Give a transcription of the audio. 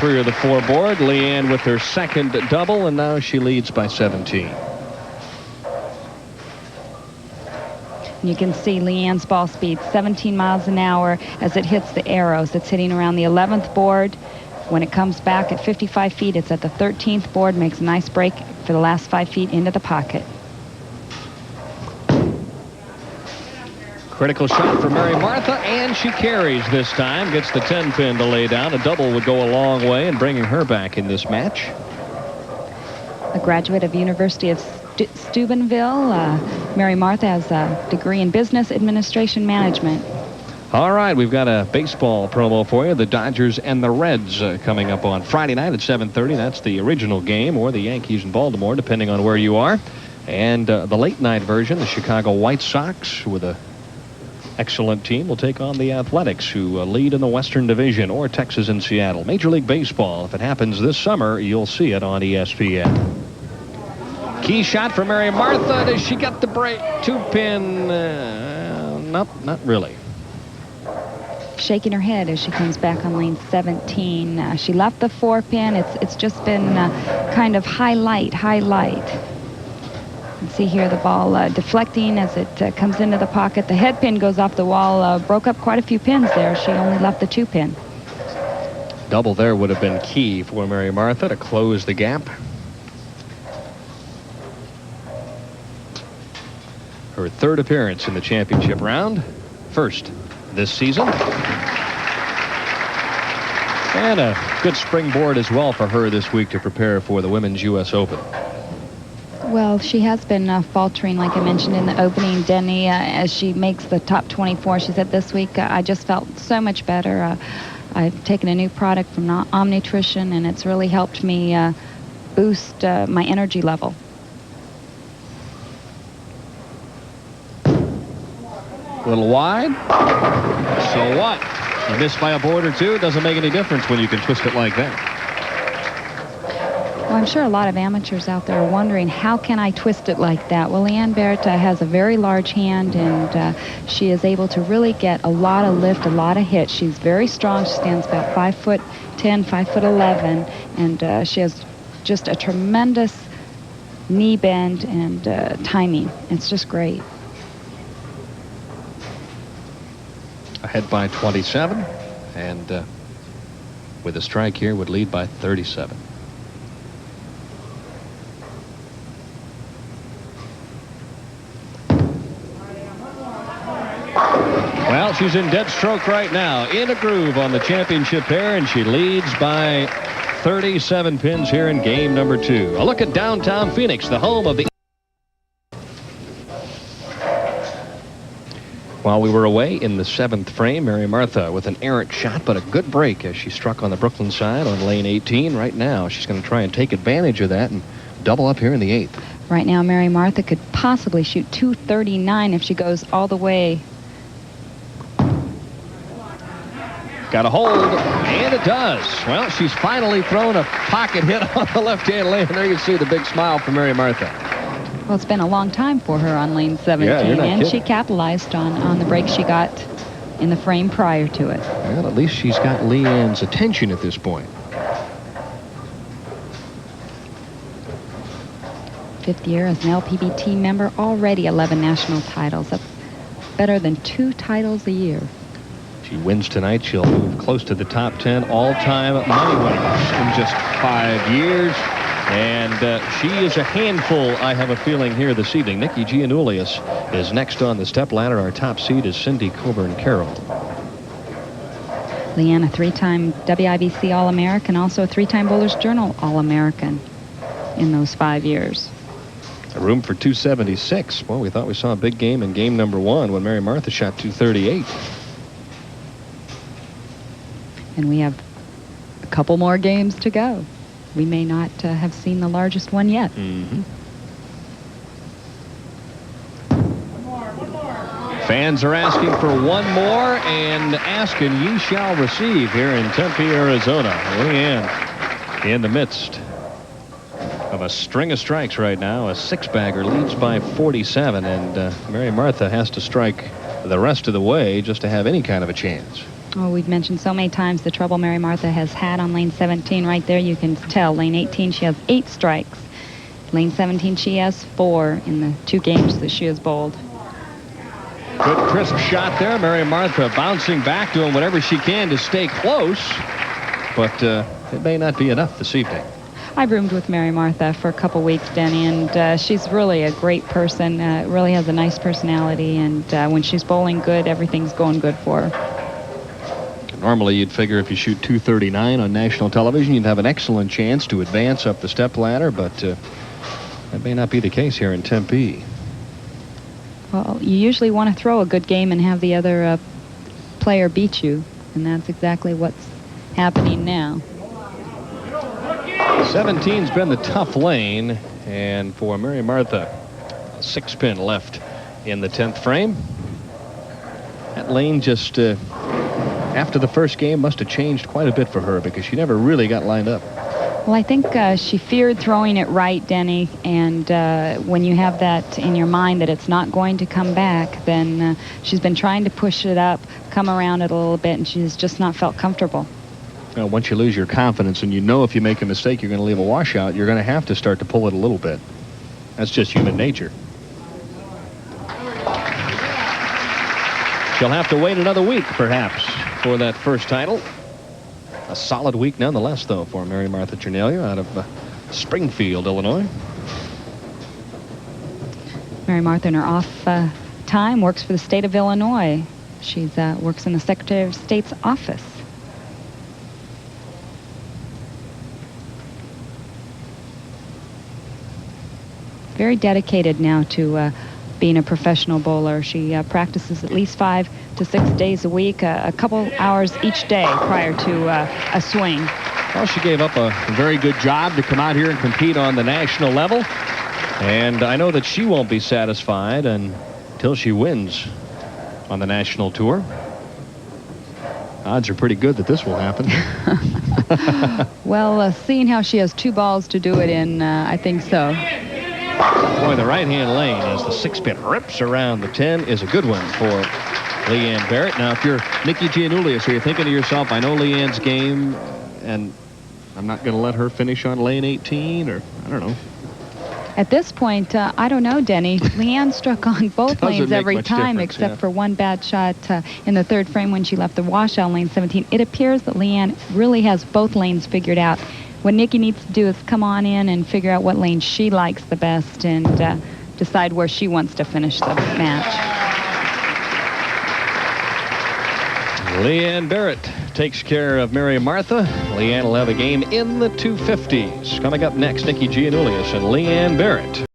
3 of the 4 board. Leanne with her second double, and now she leads by 17. You can see Leanne's ball speed, 17 miles an hour as it hits the arrows. It's hitting around the 11th board. When it comes back at 55 feet, it's at the 13th board, makes a nice break for the last 5 feet into the pocket. Critical shot for Mary Martha, and she carries this time. Gets the 10-pin to lay down. A double would go a long way in bringing her back in this match. A graduate of University of Steubenville, Mary Martha has a degree in business administration management. All right, we've got a baseball promo for you. The Dodgers and the Reds coming up on Friday night at 7:30. That's the original game, or the Yankees in Baltimore, depending on where you are. And the late night version, the Chicago White Sox, with a excellent team, will take on the Athletics, who lead in the Western Division, or Texas and Seattle. Major League Baseball, if it happens this summer, you'll see it on ESPN. Key shot for Mary Martha. Does she get the break? 2-pin? Nope, not really. Shaking her head as she comes back on lane 17. She left the 4-pin. It's just been kind of highlight. You can see here the ball deflecting as it comes into the pocket. The head pin goes off the wall. Broke up quite a few pins there. She only left the 2-pin. Double there would have been key for Mary Martha to close the gap. Her third appearance in the championship round. First this season. And a good springboard as well for her this week to prepare for the Women's U.S. Open. Well, she has been faltering, like I mentioned in the opening, Denny, as she makes the top 24. She said this week, I just felt so much better. I've taken a new product from Omnitrition, and it's really helped me boost my energy level. A little wide. So what? You miss by a board or two. It doesn't make any difference when you can twist it like that. Well, I'm sure a lot of amateurs out there are wondering, how can I twist it like that? Well, Leanne Barrette has a very large hand, and she is able to really get a lot of lift, a lot of hit. She's very strong. She stands about 5'10", 5'11", and she has just a tremendous knee bend and timing. It's just great. Ahead by 27, and with a strike here would lead by 37. Well, she's in dead stroke right now, in a groove on the championship pair, and she leads by 37 pins here in game number 2. A look at downtown Phoenix, the home of the... While we were away in the 7th frame, Mary Martha with an errant shot, but a good break as she struck on the Brooklyn side on lane 18. Right now, she's going to try and take advantage of that and double up here in the 8th. Right now, Mary Martha could possibly shoot 239 if she goes all the way. Got a hold, and it does. Well, she's finally thrown a pocket hit on the left-hand lane. There you see the big smile from Mary Martha. Well, it's been a long time for her on lane 17, and she capitalized on the break she got in the frame prior to it. Well, at least she's got Leanne's attention at this point. 5th year as an LPBT member, already 11 national titles. That's better than 2 titles a year. She wins tonight, she'll move close to the top 10 all-time money winners in just 5 years. And she is a handful, I have a feeling, here this evening. Nikki Giannoulias is next on the step ladder. Our top seed is Cindy Coburn-Carroll. Leanne, a 3-time WIBC All-American, also a 3-time Bowler's Journal All-American in those 5 years. A room for 276. Well, we thought we saw a big game in game number 1 when Mary Martha shot 238. And we have a couple more games to go. We may not have seen the largest one yet. Mm-hmm. Fans are asking for one more, and asking ye shall receive here in Tempe, Arizona. Leanne in the midst of a string of strikes right now. A 6-bagger, leads by 47, and Mary Martha has to strike the rest of the way just to have any kind of a chance. Oh, we've mentioned so many times the trouble Mary Martha has had on lane 17. Right there you can tell. Lane 18, she has 8 strikes. Lane 17, she has 4 in the 2 games that she has bowled. Good crisp shot there. Mary Martha bouncing back, doing whatever she can to stay close. But it may not be enough this evening. I've roomed with Mary Martha for a couple weeks, Denny, and she's really a great person. Really has a nice personality, and when she's bowling good, everything's going good for her. Normally, you'd figure if you shoot .239 on national television, you'd have an excellent chance to advance up the step ladder, but that may not be the case here in Tempe. Well, you usually want to throw a good game and have the other player beat you, and that's exactly what's happening now. 17's been the tough lane, and for Mary Martha, a 6-pin left in the 10th frame. That lane just after the first game must have changed quite a bit for her, because she never really got lined up. Well, I think she feared throwing it right, Denny, and when you have that in your mind that it's not going to come back, then she's been trying to push it up, come around it a little bit, and she's just not felt comfortable. Well, once you lose your confidence and you know if you make a mistake you're going to leave a washout, you're going to have to start to pull it a little bit. That's just human nature. She'll have to wait another week, perhaps, for that first title. A solid week nonetheless, though, for Mary Martha Cerniglia out of Springfield, Illinois. Mary Martha, in her off time, works for the state of Illinois. She works in the Secretary of State's office. Very dedicated now to being a professional bowler. She practices at least 5 to 6 days a week, a couple hours each day prior to a swing. Well, she gave up a very good job to come out here and compete on the national level. And I know that she won't be satisfied until she wins on the national tour. Odds are pretty good that this will happen. Well, seeing how she has 2 balls to do it in, I think so. Boy, the right-hand lane as the 6-pin rips around the 10 is a good one for Leanne Barrette. Now, if you're Nikki Giannulli, so you're thinking to yourself, I know Leanne's game, and I'm not going to let her finish on lane 18, or I don't know. At this point, I don't know, Denny. Leanne struck on both lanes every time, except for one bad shot in the 3rd frame when she left the washout on lane 17. It appears that Leanne really has both lanes figured out. What Nikki needs to do is come on in and figure out what lane she likes the best and decide where she wants to finish the match. Leanne Barrette takes care of Mary Martha. Leanne will have a game in the 250s. Coming up next, Nikki Giannulli and Leanne Barrette.